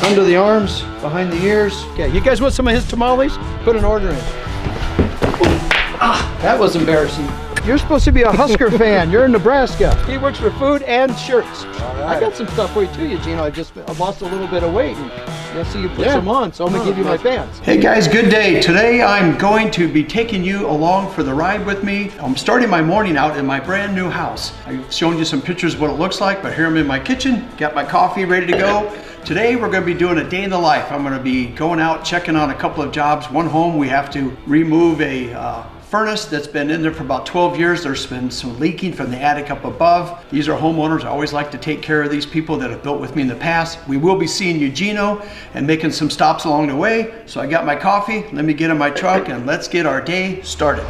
Under the arms, behind the ears. Yeah, you guys want some of his tamales? Put an order in. Ah, that was embarrassing. You're supposed to be a Husker fan. You're in Nebraska. He works for food and shirts. I got some stuff for you too, Eugene. I lost a little bit of weight. And I see you put some on, so I'm gonna give you my pants. Hey guys, good day. Today I'm going to be taking you along for the ride with me. I'm starting my morning out in my brand new house. I've shown you some pictures of what it looks like, but here I'm in my kitchen, got my coffee ready to go. Today we're going to be doing a day in the life. I'm going to be going out, checking on a couple of jobs. One home we have to remove a furnace that's been in there for about 12 years. There's been some leaking from the attic up above. These are homeowners. I always like to take care of these people that have built with me in the past. We will be seeing Eugenio and making some stops along the way. So I got my coffee. Let me get in my truck and let's get our day started.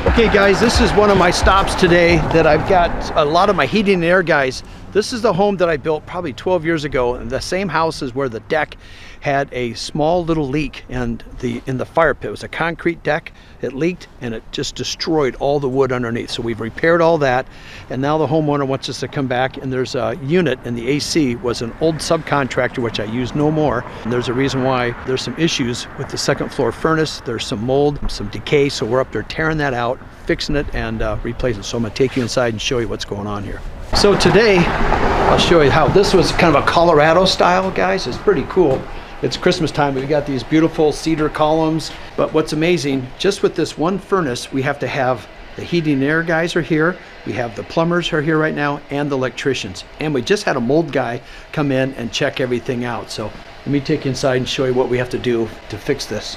Okay guys, this is one of my stops today that I've got a lot of my heating and air guys. This is the home that I built probably 12 years ago, and the same house is where the deck had a small little leak in the fire pit. It was a concrete deck. It leaked and it just destroyed all the wood underneath. So we've repaired all that, and now the homeowner wants us to come back, and there's a unit in the AC was an old subcontractor which I use no more. And there's a reason why. There's some issues with the second floor furnace. There's some mold, some decay, so we're up there tearing that out, fixing it, and replacing it. So I'm gonna take you inside and show you what's going on here. So today I'll show you how this was kind of a Colorado style, guys. It's pretty cool. It's Christmas time. We've got these beautiful cedar columns, but what's amazing, just with this one furnace, we have to have the heating and air guys are here, we have the plumbers are here right now, and the electricians. And we just had a mold guy come in and check everything out. So let me take you inside and show you what we have to do to fix this.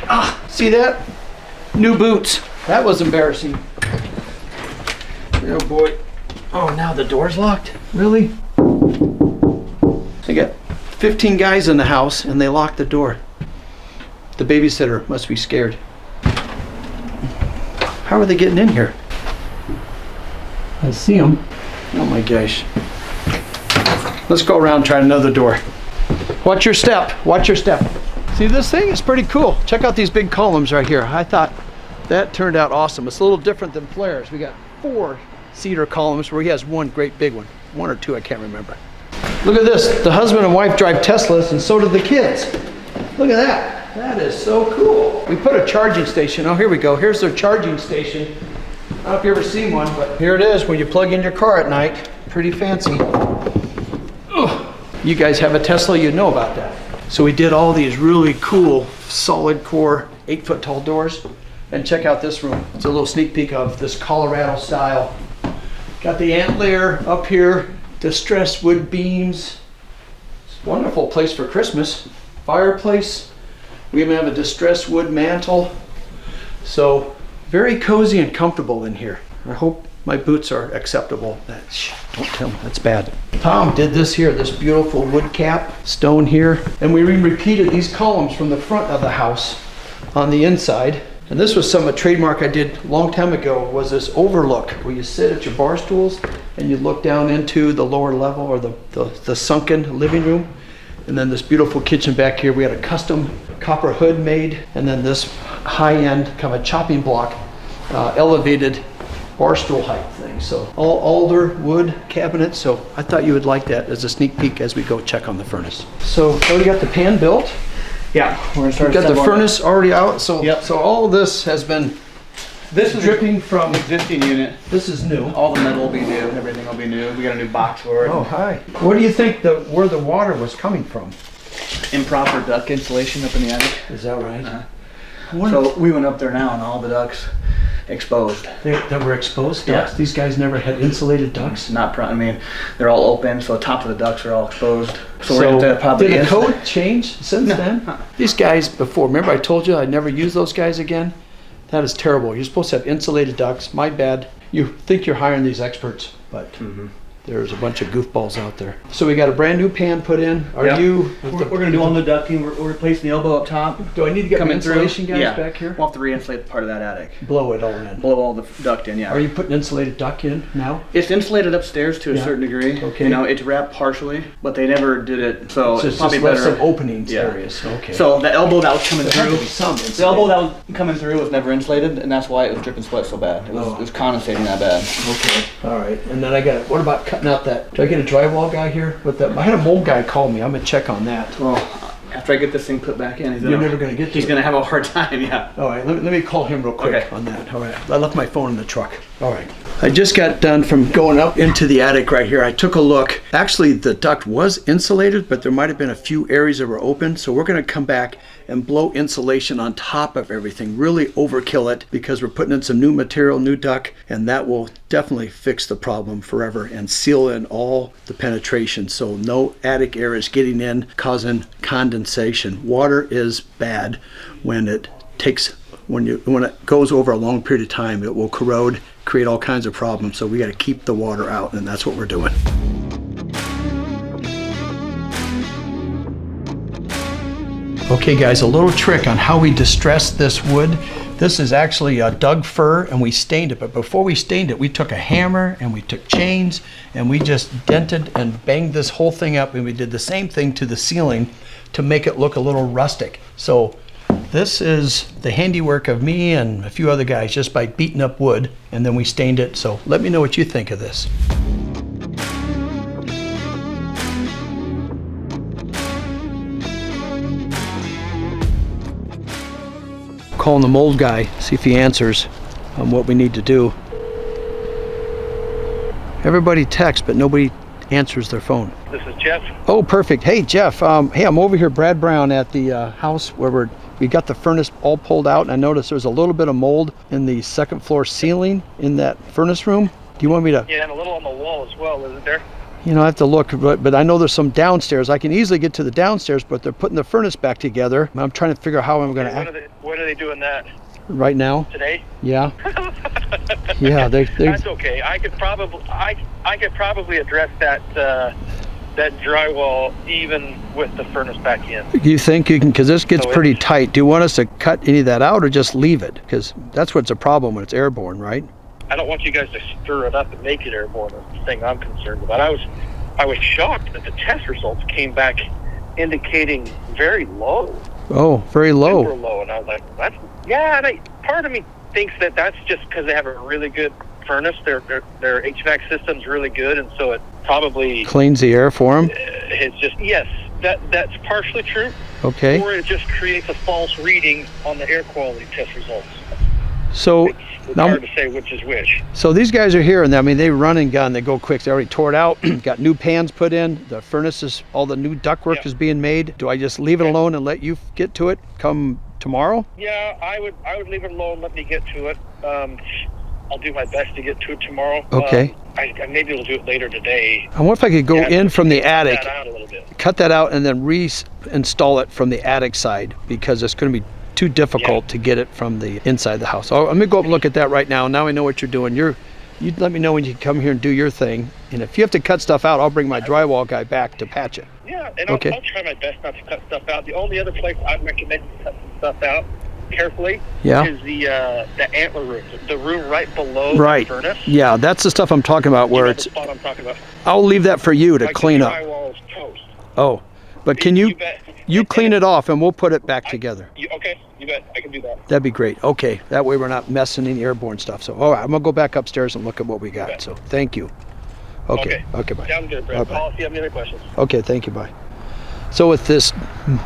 Ah, see that? New boots. That was embarrassing. Oh boy. Oh, now the door's locked? Really? I got 15 guys in the house and they locked the door. The babysitter must be scared. How are they getting in here? I see them. Oh my gosh. Let's go around and try another door. Watch your step. Watch your step. See, this thing is pretty cool. Check out these big columns right here. I thought that turned out awesome. It's a little different than Flair's. We got 4 cedar columns where he has one great big one. 1 or 2, I can't remember. Look at this. The husband and wife drive Teslas, and so do the kids. Look at that. That is so cool. We put a charging station. Oh, here we go. Here's their charging station. I don't know if you've ever seen one, but here it is when you plug in your car at night. Pretty fancy. Ugh. You guys have a Tesla, you know about that. So we did all these really cool solid core 8-foot tall doors. And check out this room. It's a little sneak peek of this Colorado style. Got the antler up here, distressed wood beams. It's a wonderful place for Christmas. Fireplace. We even have a distressed wood mantle. So very cozy and comfortable in here. I hope my boots are acceptable. Don't tell me, that's bad. Tom did this here, this beautiful wood cap, stone here. And we repeated these columns from the front of the house on the inside. And this was a trademark I did a long time ago, was this overlook where you sit at your bar stools and you look down into the lower level or the sunken living room. And then this beautiful kitchen back here. We had a custom copper hood made, and then this high-end kind of a chopping block elevated bar stool height thing. So all alder wood cabinets. So I thought you would like that as a sneak peek as we go check on the furnace. So already got the pan built. Yeah, we're gonna start. We've got the furnace already out, so yep. So all this has been dripping from existing unit. This is new. All the metal will be new. Everything will be new. We got a new box for it. Oh, hi. What do you think where the water was coming from? Improper duct insulation up in the attic. Is that right? So we went up there now, and all the ducts exposed. They were exposed ducts? Yeah. These guys never had insulated ducts? I mean, they're all open, so the top of the ducts are all exposed. So we're So going to probably did the code change since No. then? These guys before, remember I told you I'd never use those guys again? That is terrible. You're supposed to have insulated ducts. My bad. You think you're hiring these experts, but there's a bunch of goofballs out there. So we got a brand new pan put in. Are Yep. you? We're gonna do all new ducting. We're replacing the elbow up top. Do I need to get my Coming through. insulation guys Yeah. back here? We'll have to re-insulate part of that attic. Blow it all in. Blow all the duct in, yeah. Are you putting insulated duct in now? It's insulated upstairs to a Yeah. certain degree. Okay. You know, it's wrapped partially, but they never did it, so So it's it's probably just left better. some openings Yeah. areas. Okay. So the elbow that was coming there had to through, be some the insulated. elbow that was coming through was never insulated, and that's why it was dripping sweat so bad. It Oh. was condensating that bad. Okay. All right. And then I got. What about cutting out that? Do I get a drywall guy here with that? I had a mold guy call me. I'm gonna check on that. Well, after I get this thing put back in, You're never gonna get to he's it. gonna have a hard time. Yeah. All right, let me call him real quick Okay. on that. All right, I left my phone in the truck. All right. I just got done from going up into the attic right here. I took a look. Actually, the duct was insulated, but there might have been a few areas that were open. So we're going to come back and blow insulation on top of everything. Really overkill it because we're putting in some new material, new duct, and that will definitely fix the problem forever and seal in all the penetration so no attic air is getting in, causing condensation. Water is bad when it takes when it goes over a long period of time. It will corrode, create all kinds of problems. So we got to keep the water out, and that's what we're doing. Okay guys, a little trick on how we distress this wood. This is actually a Doug fir and we stained it, but before we stained it, we took a hammer and we took chains and we just dented and banged this whole thing up, and we did the same thing to the ceiling to make it look a little rustic. So this is the handiwork of me and a few other guys just by beating up wood, and then we stained it. So let me know what you think of this. Calling the mold guy, see if he answers on what we need to do. Everybody texts, but nobody answers their phone. This is Jeff. Oh, perfect. Hey, Jeff. Hey, I'm over here, Brad Brown, at the house where we got the furnace all pulled out, and I noticed there's a little bit of mold in the second floor ceiling in that furnace room. Do you want me to? Yeah, and a little on the wall as well, isn't there? You know, I have to look, but I know there's some downstairs. I can easily get to the downstairs, but they're putting the furnace back together. I'm trying to figure out how I'm going to When act are they doing that? right now. Today? Yeah. Yeah, they That's okay. I could probably address that that drywall even with the furnace back in. You think you can, because this gets So pretty it's- tight. Do you want us to cut any of that out or just leave it? Because that's what's a problem when it's airborne, right? I don't want you guys to stir it up and make it airborne. That's the thing I'm concerned about. I was shocked that the test results came back indicating very low. Oh, very Super low. low, and I was like, part of me thinks that that's just because they have a really good furnace. Their HVAC system's really good, and so it probably Cleans the air for them. it's just, yes, that's partially true, Okay. or it just creates a false reading on the air quality test results. So It's now, hard to say which is which. so these guys are here, and I mean, they run and gun. They go quick. They already tore it out. Got new pans put in. The furnace is, all the new ductwork Yeah. is being made. Do I just leave it alone and let you get to it come tomorrow? Yeah, I would leave it alone. Let me get to it. I'll do my best to get to it tomorrow. Okay. I maybe we'll do it later today. I wonder if I could go Yeah, in from the attic, That out a little bit. cut that out, and then reinstall it from the attic side, because it's going to be too difficult to get it from the inside of the house. Oh, let me go up and look at that right now. Now I know what you're doing. You let me know when you come here and do your thing. And if you have to cut stuff out, I'll bring my drywall guy back to patch it. Yeah, and Okay. I'll try my best not to cut stuff out. The only other place I'd recommend you cut some stuff out carefully Yeah. is the antler room, the room right below Right. the furnace. Yeah, that's the stuff I'm talking about, You where know it's, the spot I'm talking about. I'll leave that for you to Like clean the up. drywall is toast. Oh, but can you bet. clean it off and we'll put it back together? Okay, you bet. I can do that. That'd be great. Okay, that way we're not messing any airborne stuff. So, all right, I'm gonna go back upstairs and look at what we got. bet. So, thank you. Okay, bye. Sounds good, Brett. Bye-bye. Call if you have any other questions. Okay, thank you, bye. So with this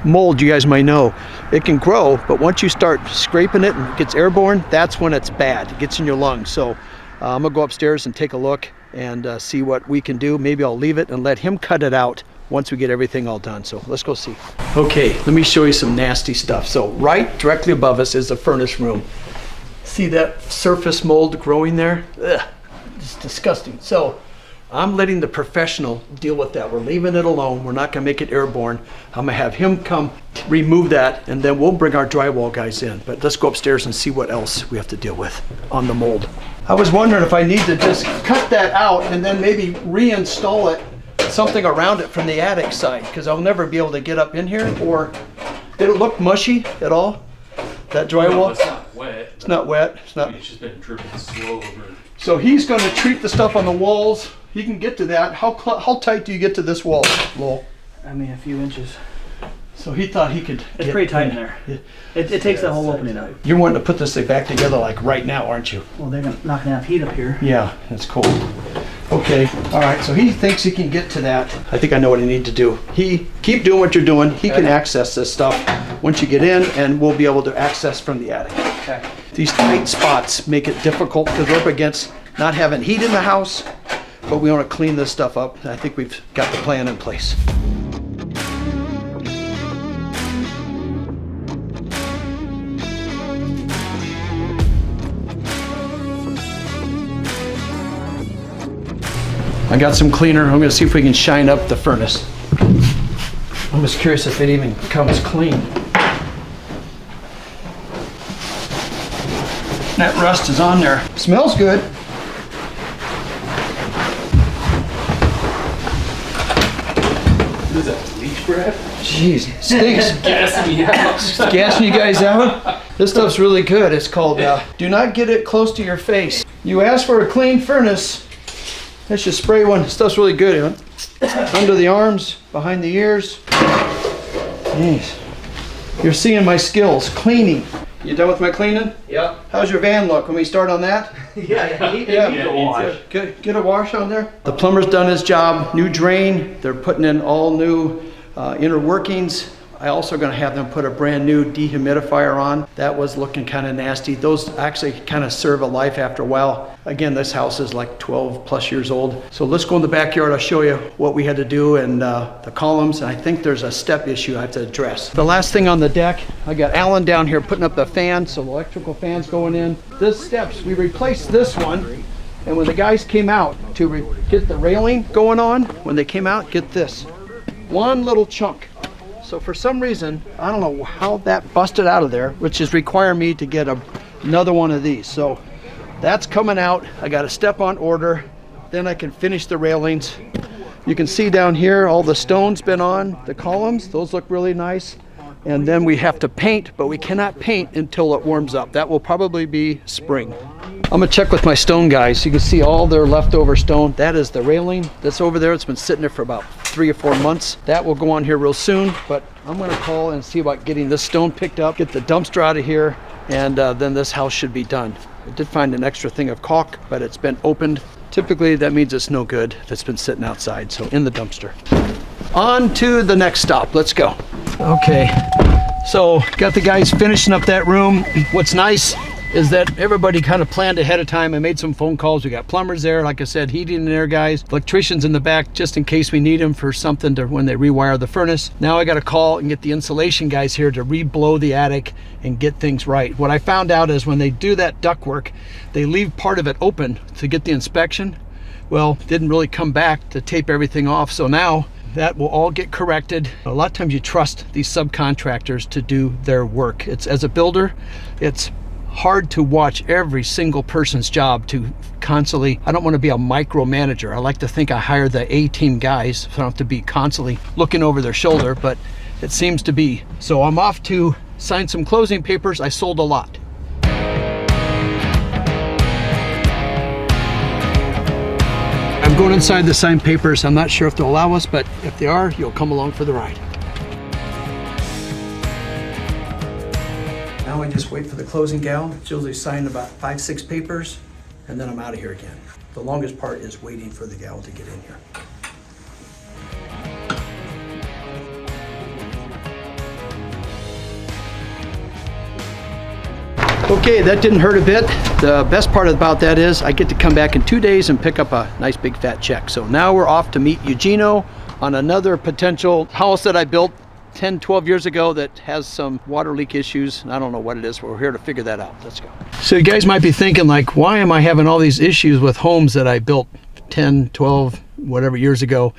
mold, you guys might know, it can grow, but once you start scraping it and it gets airborne, that's when it's bad. It gets in your lungs. So I'm gonna go upstairs and take a look and see what we can do. Maybe I'll leave it and let him cut it out once we get everything all done. So let's go see. Okay, let me show you some nasty stuff. So right directly above us is the furnace room. See that surface mold growing there? Ugh, it's disgusting. So I'm letting the professional deal with that. We're leaving it alone. We're not gonna make it airborne. I'm gonna have him come remove that, and then we'll bring our drywall guys in. But let's go upstairs and see what else we have to deal with on the mold. I was wondering if I need to just cut that out and then maybe reinstall it, something around it from the attic side, because I'll never be able to get up in here. Or did it look mushy at all? That drywall? It's not wet. It's not wet. It's not. It's just been dripping slow over. So he's going to treat the stuff on the walls. He can get to that. How tight do you get to this wall, Lowell? I mean, a few inches. So he thought he could. It's pretty tight in there. Yeah. It takes that whole opening up. You're wanting to put this thing back together like right now, aren't you? Well, they're not gonna have heat up here. Yeah, it's cold. Okay, all right, so he thinks he can get to that. I think I know what I need to do. Keep doing what you're doing. He can access this stuff once you get in, and we'll be able to access from the attic. Okay. These tight spots make it difficult because we're up against not having heat in the house, but we want to clean this stuff up. I think we've got the plan in place. I got some cleaner. I'm gonna see if we can shine up the furnace. I'm just curious if it even comes clean. That rust is on there. Smells good. What is that, bleach breath? Jeez, it stinks. Gassing me out. It's gassing you guys out. This stuff's really good. It's called Do Not Get It Close to Your Face. You ask for a clean furnace. Let's just spray one. Stuff's really good. Under the arms, behind the ears. Jeez. You're seeing my skills. Cleaning. You done with my cleaning? Yep. How's your van look? Can we start on that? Yeah. Get a wash on there. The plumber's done his job. New drain. They're putting in all new inner workings. I also going to have them put a brand new dehumidifier on. That was looking kind of nasty. Those actually kind of serve a life after a while. Again, this house is like 12 plus years old. So let's go in the backyard. I'll show you what we had to do and the columns. And I think there's a step issue I have to address. The last thing on the deck, I got Alan down here putting up the fan. So the electrical fan's going in. This steps, we replaced this one. And when the guys came out to get the railing going on, when they came out, get this. One little chunk. So for some reason, I don't know how that busted out of there, which is requiring me to get another one of these. So that's coming out. I got a step on order. Then I can finish the railings. You can see down here, all the stone's been on the columns. Those look really nice. And then we have to paint, but we cannot paint until it warms up. That will probably be spring. I'm gonna check with my stone guys. You can see all their leftover stone. That is the railing that's over there. It's been sitting there for about 3 or 4 months. That will go on here real soon, but I'm gonna call and see about getting this stone picked up, get the dumpster out of here, and then this house should be done. I did find an extra thing of caulk, but it's been opened. Typically that means it's no good if it's been sitting outside, so in the dumpster. On to the next stop, let's go. Okay, so got the guys finishing up that room. What's nice is that everybody kind of planned ahead of time. I made some phone calls. We got plumbers there, like I said, heating and air guys, electricians in the back, just in case we need them for something to when they rewire the furnace. Now I got to call and get the insulation guys here to re-blow the attic and get things right. What I found out is when they do that ductwork, they leave part of it open to get the inspection. Well, didn't really come back to tape everything off. So now that will all get corrected. A lot of times you trust these subcontractors to do their work. It's as a builder, it's hard to watch every single person's job to constantly, I don't want to be a micromanager. I like to think I hire the A-team guys, so I don't have to be constantly looking over their shoulder, but it seems to be. So I'm off to sign some closing papers. I sold a lot. I'm going inside to sign papers. I'm not sure if they'll allow us, but if they are, you'll come along for the ride. Now I just wait for the closing gal. It's usually signed about 5-6 papers, and then I'm out of here again. The longest part is waiting for the gal to get in here. Okay, that didn't hurt a bit. The best part about that is I get to come back in 2 days and pick up a nice big fat check. So now we're off to meet Eugenio on another potential house that I built 10, 12 years ago that has some water leak issues. I don't know what it is, but we're here to figure that out. Let's go. So you guys might be thinking like, why am I having all these issues with homes that I built 10, 12, whatever years ago?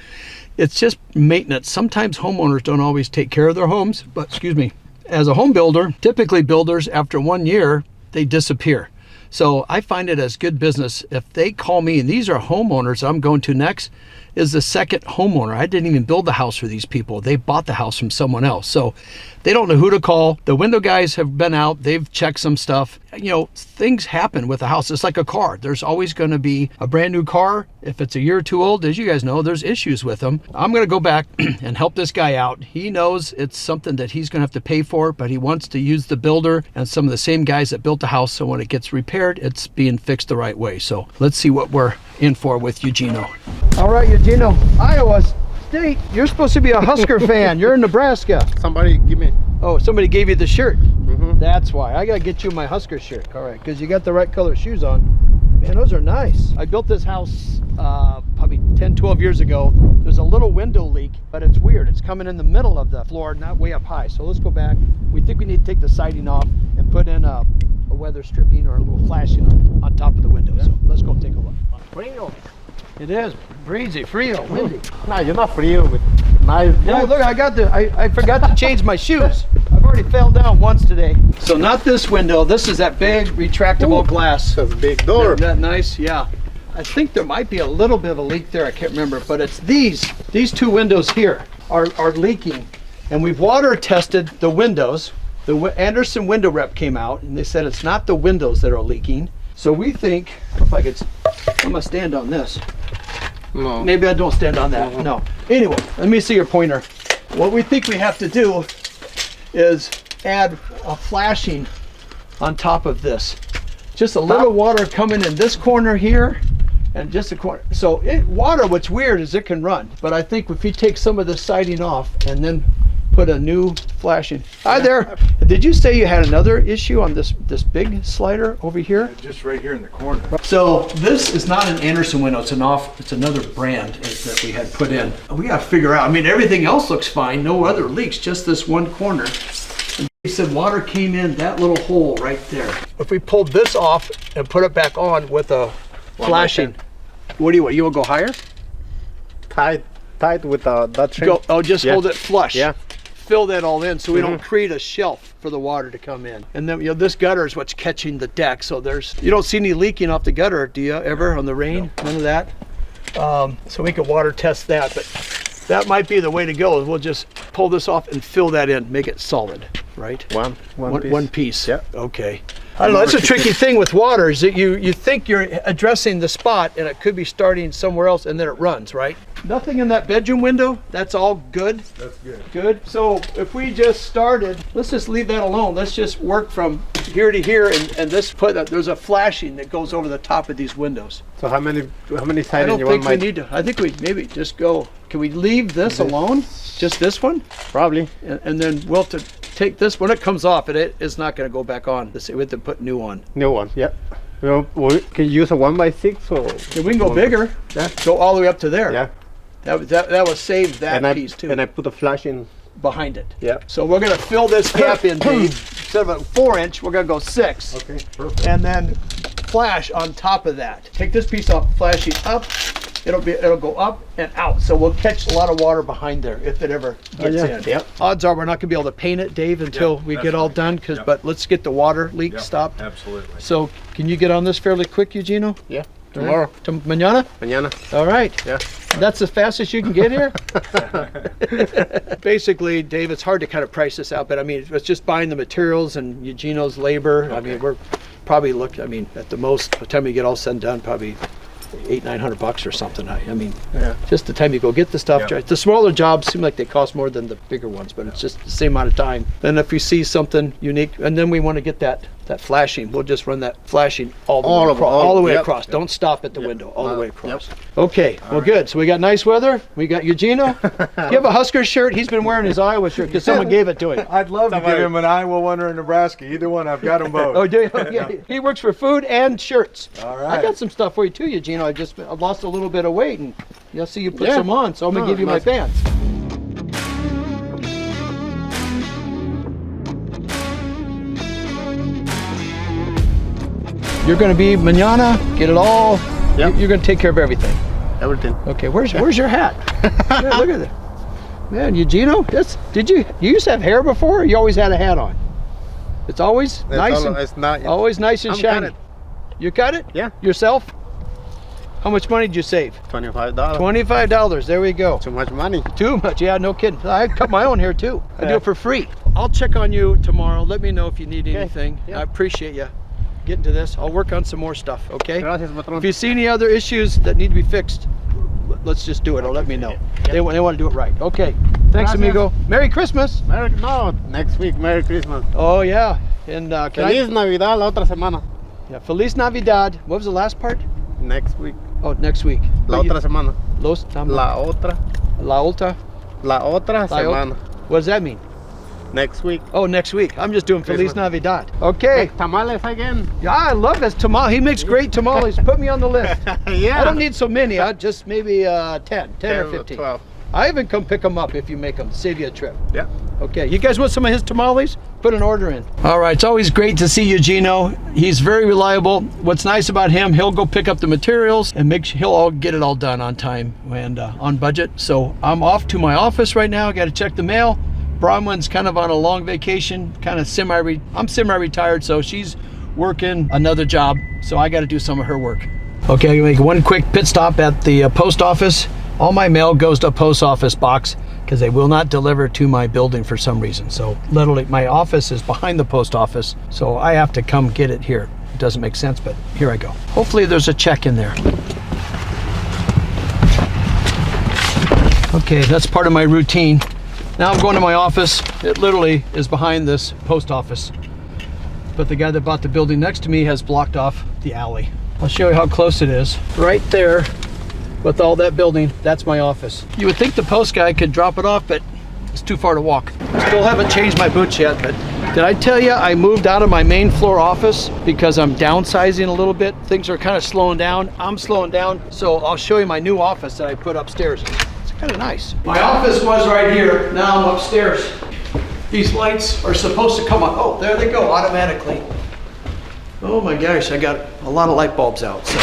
It's just maintenance. Sometimes homeowners don't always take care of their homes, but excuse me, as a home builder, typically builders after 1 year, they disappear. So I find it as good business if they call me, and these are homeowners I'm going to next, is the second homeowner. I didn't even build the house for these people. They bought the house from someone else. So they don't know who to call. The window guys have been out. They've checked some stuff. You know, things happen with a house. It's like a car. There's always going to be a brand new car. If it's a year or two old, as you guys know, there's issues with them. I'm going to go back and help this guy out. He knows it's something that he's going to have to pay for, but he wants to use the builder and some of the same guys that built the house. So when it gets repaired, it's being fixed the right way. So let's see what we're in for with Eugenio. All right, Eugenio, Iowa State, you're supposed to be a Husker fan. You're in Nebraska. Somebody give me. Oh, somebody gave you the shirt. Mm-hmm. That's why. I got to get you my Husker shirt. All right, because you got the right color shoes on. Man, those are nice. I built this house probably 10, 12 years ago. There's a little window leak, but it's weird. It's coming in the middle of the floor, not way up high. So let's go back. We think we need to take the siding off and put in a weather stripping or a little flashing on top of the window. So let's go take a look. Frio. It is breezy, frio, windy. No, you're not frio, but nice. Yeah, look, I forgot to change my shoes. I've already fell down once today. So not this window. This is that big retractable glass. That's a big door. Isn't that nice? Yeah. I think there might be a little bit of a leak there. I can't remember, but it's these two windows here are leaking, and we've water tested the windows. The Anderson window rep came out and they said it's not the windows that are leaking. So we think, if I could, I'm gonna stand on this. No. Maybe I don't stand on that. No. Anyway, let me see your pointer. What we think we have to do is add a flashing on top of this. Just a little water coming in this corner here and just a corner. So water, what's weird is it can run. But I think if you take some of the siding off and then put a new flashing. Hi there. Did you say you had another issue on this big slider over here? Just right here in the corner. So this is not an Anderson window. It's another brand that we had put in. We got to figure out. I mean, everything else looks fine. No other leaks. Just this one corner. And he said water came in that little hole right there. If we pulled this off and put it back on with a flashing, what do you want? You want to go higher? Tight with that string. Just hold it flush. Yeah. Fill that all in so we don't create a shelf for the water to come in. And then this gutter is what's catching the deck. So you don't see any leaking off the gutter, do you ever on the rain? No. None of that. So we could water test that, but that might be the way to go. We'll just pull this off and fill that in, make it solid, right? One piece. Yeah. Okay. I don't know, that's a tricky thing with water is that you think you're addressing the spot and it could be starting somewhere else and then it runs, right? Nothing in that bedroom window, that's all good? That's good. Good. So if we just started, let's just leave that alone. Let's just work from here to here and there's a flashing that goes over the top of these windows. So how many I siding don't you think want? we need to. I think we maybe just go, can we leave this alone? Just this one? Probably. And then we'll have to take this, when it comes off, it is not going to go back on. We have to put new on. New one. Yeah. We can use a 1x6 or. Yeah, we can go bigger. Go all the way up to there. Yeah. That will save that piece too. And I put a flash in behind it. Yeah. So we're going to fill this gap in, Dave. Instead of a 4-inch, we're going to go 6. Okay, perfect. And then flash on top of that. Take this piece off, flash it up. It'll go up and out. So we'll catch a lot of water behind there if it ever gets in. Yep. Odds are we're not going to be able to paint it, Dave, until we get all done. But let's get the water leak stopped. Absolutely. So can you get on this fairly quick, Eugenio? Yeah. Tomorrow. Mañana? Mañana. All right. Yeah. That's the fastest you can get here? Basically, Dave, it's hard to kind of price this out, but I mean, it's just buying the materials and Eugenio's labor. Okay. I mean, we're probably at the most, by the time we get all said and done, probably $800-900 or something. I mean, just the time you go get the stuff. Yeah. The smaller jobs seem like they cost more than the bigger ones, but it's just the same amount of time. Then if you see something unique, and then we want to get that flashing, we'll just run that flashing all the way across. Don't stop at the window, all the way across. Okay, good. So we got nice weather. We got Eugenio. You have a Husker shirt. He's been wearing his Iowa shirt because someone gave it to him. I'd love to give him an Iowa one or a Nebraska. Either one, I've got them both. Oh, do you? Yeah. He works for food and shirts. All right. I got some stuff for you too, Eugenio. I lost a little bit of weight, and I see you put some on, so I'm gonna give you my pants. You're gonna be mañana, get it all. Yep. You're gonna take care of everything. Everything. Okay, where's your hat? Yeah, look at that. Man, Eugenio, you used to have hair before, or you always had a hat on? It's always nice and it's not, always nice and I'm shiny. You cut it? Yeah. Yourself? How much money did you save? $25. $25. There we go. Too much money. Too much. Yeah, no kidding. I cut my own hair too. I do it for free. I'll check on you tomorrow. Let me know if you need anything. Yeah. I appreciate you getting to this. I'll work on some more stuff, okay? Gracias, patrón. If you see any other issues that need to be fixed, let's just do it or let me know. They want to do it right. Okay. Thanks, Gracias. amigo. Merry Christmas. Next week, Merry Christmas. Oh, yeah. And can Feliz Navidad la otra semana. Yeah, Feliz Navidad. What was the last part? Next week. Oh, next week. La otra semana. Los, La otra. La otra. La otra La semana. What does that mean? Next week. Oh, next week. I'm just doing Feliz Christmas. Navidad. Okay. Make tamales again. Yeah, I love his tamale. He makes great tamales. Put me on the list. Yeah. I don't need so many. I just maybe 10 or 15. 12. I even come pick them up if you make them. Save you a trip. Yeah. Okay, you guys want some of his tamales? Put an order in. All right, it's always great to see you, Gino. He's very reliable. What's nice about him, he'll go pick up the materials and he'll all get it all done on time and on budget. So I'm off to my office right now. Got to check the mail. Bronwyn's kind of on a long vacation, kind of I'm semi-retired, so she's working another job. So I got to do some of her work. Okay, I'm gonna make one quick pit stop at the post office. All my mail goes to a post office box because they will not deliver to my building for some reason. So literally my office is behind the post office, so I have to come get it here. It doesn't make sense, but here I go. Hopefully there's a check in there. Okay, that's part of my routine. Now I'm going to my office. It literally is behind this post office, but the guy that bought the building next to me has blocked off the alley. I'll show you how close it is. Right there with all that building, that's my office. You would think the post guy could drop it off, but it's too far to walk. Still haven't changed my boots yet, but did I tell you I moved out of my main floor office because I'm downsizing a little bit? Things are kind of slowing down. I'm slowing down, so I'll show you my new office that I put upstairs. It's kind of nice. My office was right here. Now I'm upstairs. These lights are supposed to come on. Oh, there they go automatically. Oh my gosh, I got a lot of light bulbs out. So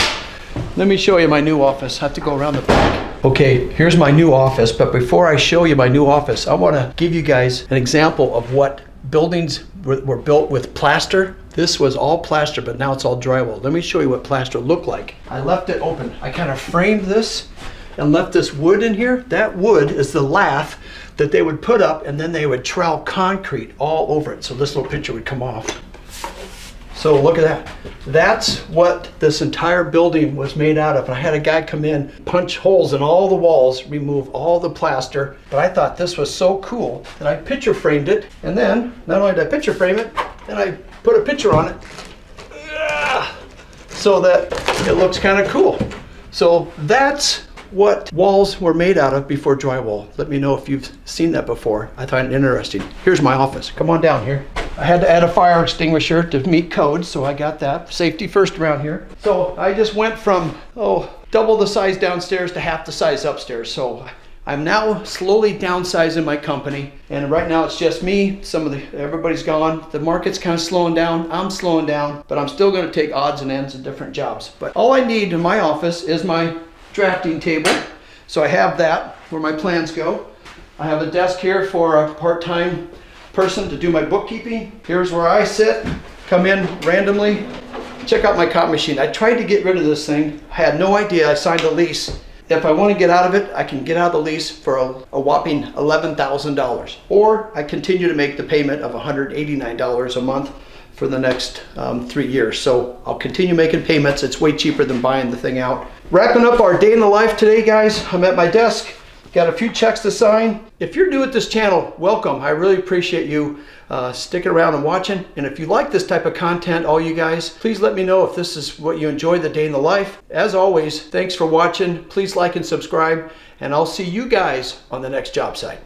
let me show you my new office. I have to go around the back. Okay, here's my new office, but before I show you my new office, I want to give you guys an example of what buildings were built with plaster. This was all plaster, but now it's all drywall. Let me show you what plaster looked like. I left it open. I kind of framed this and left this wood in here. That wood is the lath that they would put up, and then they would trowel concrete all over it. So this little picture would come off. So look at that. That's what this entire building was made out of. And I had a guy come in, punch holes in all the walls, remove all the plaster. But I thought this was so cool that I picture framed it. And then, not only did I picture frame it, then I put a picture on it. So that it looks kind of cool. So that's what walls were made out of before drywall. Let me know if you've seen that before. I find it interesting. Here's my office. Come on down here. I had to add a fire extinguisher to meet code, so I got that. Safety first around here. So I just went from, double the size downstairs to half the size upstairs. So I'm now slowly downsizing my company, and right now it's just me. Everybody's gone. The market's kind of slowing down. I'm slowing down, but I'm still going to take odds and ends of different jobs. But all I need in my office is my drafting table. So I have that where my plans go. I have a desk here for a part-time person to do my bookkeeping. Here's where I sit, come in randomly, check out my copy machine. I tried to get rid of this thing. I had no idea. I signed a lease. If I want to get out of it, I can get out of the lease for a whopping $11,000. Or I continue to make the payment of $189 a month for the next 3 years. So I'll continue making payments. It's way cheaper than buying the thing out. Wrapping up our day in the life today, guys. I'm at my desk. Got a few checks to sign. If you're new at this channel, welcome. I really appreciate you sticking around and watching. And if you like this type of content, all you guys, please let me know if this is what you enjoy, the day in the life. As always, thanks for watching. Please like and subscribe, and I'll see you guys on the next job site.